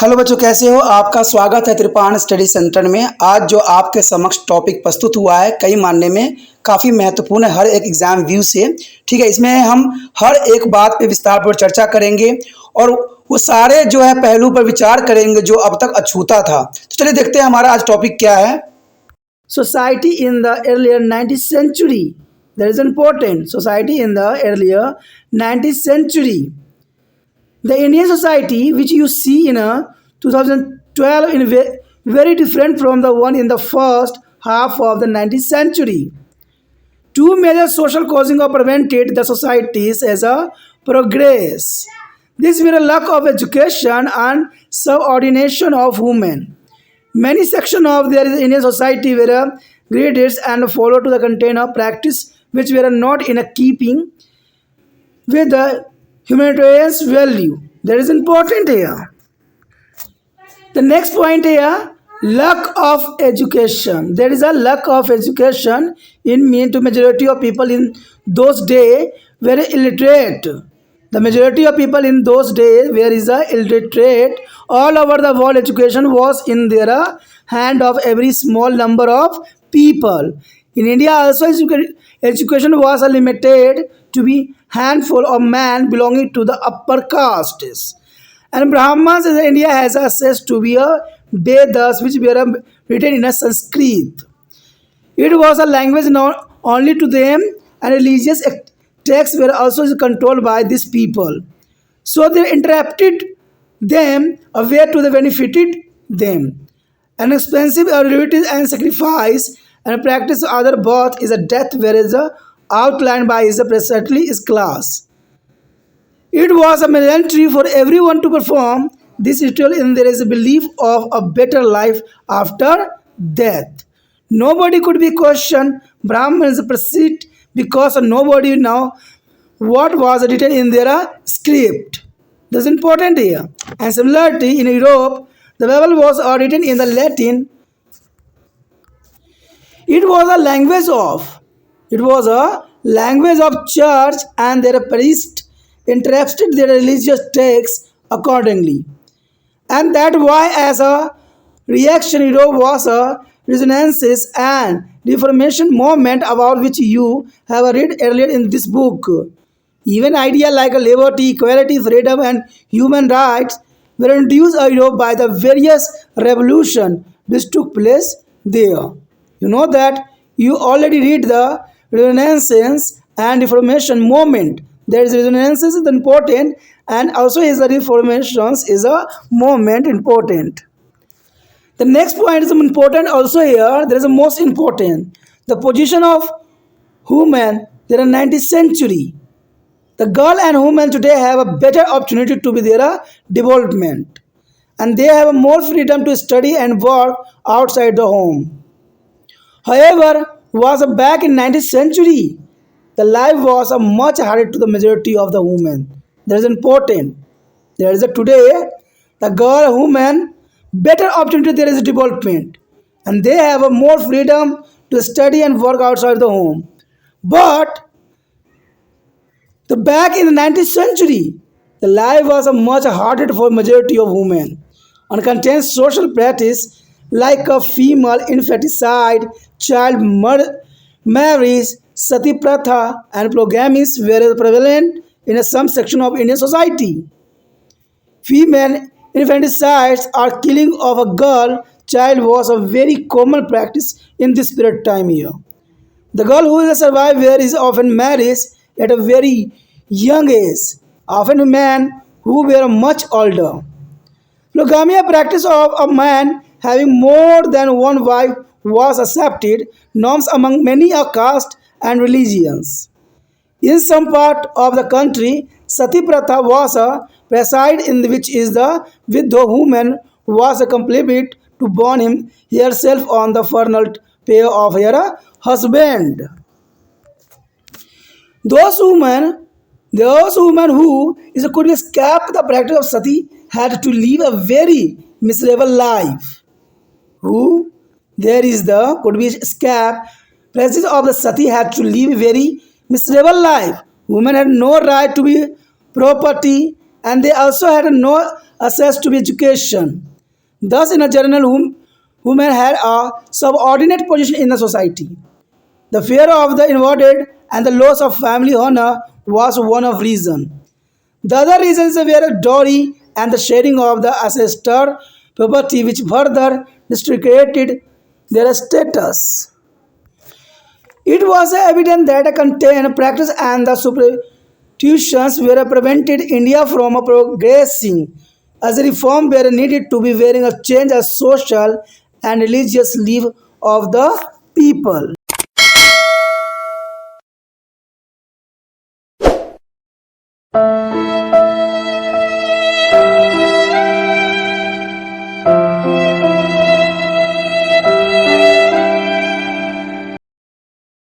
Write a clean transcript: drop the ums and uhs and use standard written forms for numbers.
Hello बच्चों, कैसे हो? आपका स्वागत है त्रिपाण स्टडी सेंटर में। आज जो आपके समक्ष टॉपिक प्रस्तुत हुआ है कई मानने में काफ़ी महत्वपूर्ण है हर एक एग्जाम व्यू से। ठीक है, इसमें हम हर एक बात पे विस्तार पर चर्चा करेंगे और वो सारे जो है पहलू पर विचार करेंगे जो अब तक अछूता था। तो चलिए देखते हैं हमारा आज टॉपिक क्या है। Society in the earlier 19th century, that is important. Society in the earlier 19th century. The Indian society, which you see in a 2012, in very different from the one in the first half of the 19th century. Two major social causing have prevented the societies as a progress. This were a lack of education and subordination of women. Many sections of the Indian society were graded and followed to the content of practice which were not in a keeping with the humanitarian value. That is important here. The next point here, lack of education. There is a lack of education in mean to majority of people in those days were illiterate. The majority of people in those days were illiterate. All over the world, education was in their hand of every small number of people. In India also, education was limited to be handful of men belonging to the upper castes. And Brahmins in India has access to be a Vedas which were written in a Sanskrit. It was a language known only to them, and religious texts were also controlled by these people. So they interrupted them away to the benefited them. An expensive relative and sacrifice and practice other both is a death whereas outlined by is precisely his class. It was a mandatory for everyone to perform this ritual, and there is a belief of a better life after death. Nobody could be questioned. Brahmins proceed because nobody know what was written in their script. That's important here. And similarly, in Europe, the Bible was written in the Latin. It was a language of church, and their priests interpreted their religious texts accordingly. And that why as a reaction Europe was a resonances and reformation movement about which you have read earlier in this book. Even ideas like liberty, equality, freedom and human rights were introduced in Europe by the various revolutions which took place there. You know that you already read the Renaissance and Reformation movement. There is Renaissance is important, and also is the Reformations is a movement important. The next point is important also here. There is a most important. The position of women there in 19th century. The girl and women today have a better opportunity to be their development, and they have more freedom to study and work outside the home. However, was back in 19th century, the life was a much harder to the majority of the women. That is important. There is a today, the girl, woman, better opportunity there is development, and they have a more freedom to study and work outside the home. But the back in the 19th century, the life was a much harder for majority of women and contains social practice like a female infanticide, child marriage, sati pratha, and polygamy were prevalent in some section of Indian society. Female infanticides or killing of a girl child was a very common practice in this period time here. The girl who is a survivor is often married at a very young age, often a man who were much older. Polygamy, a practice of a man having more than one wife, was accepted norms among many castes and religions. In some part of the country, sati pratha was a preside in which is the widow woman was compelled to burn him herself on the funeral pyre of her husband. Those women who could escape the practice of sati had to live a very miserable life. Who there is the could be escape practice of the sati had to live a very miserable life. Women had no right to be property, and they also had no access to education. Thus, in a general, women had a subordinate position in the society. The fear of the inverted and the loss of family honor was one of reason. The other reasons were dowry and the sharing of the ancestor property, which further restricted their status. It was evident that a contained practice and the superstitions were prevented India from progressing. As a reform were needed to be wearing a change as social and religious life of the people.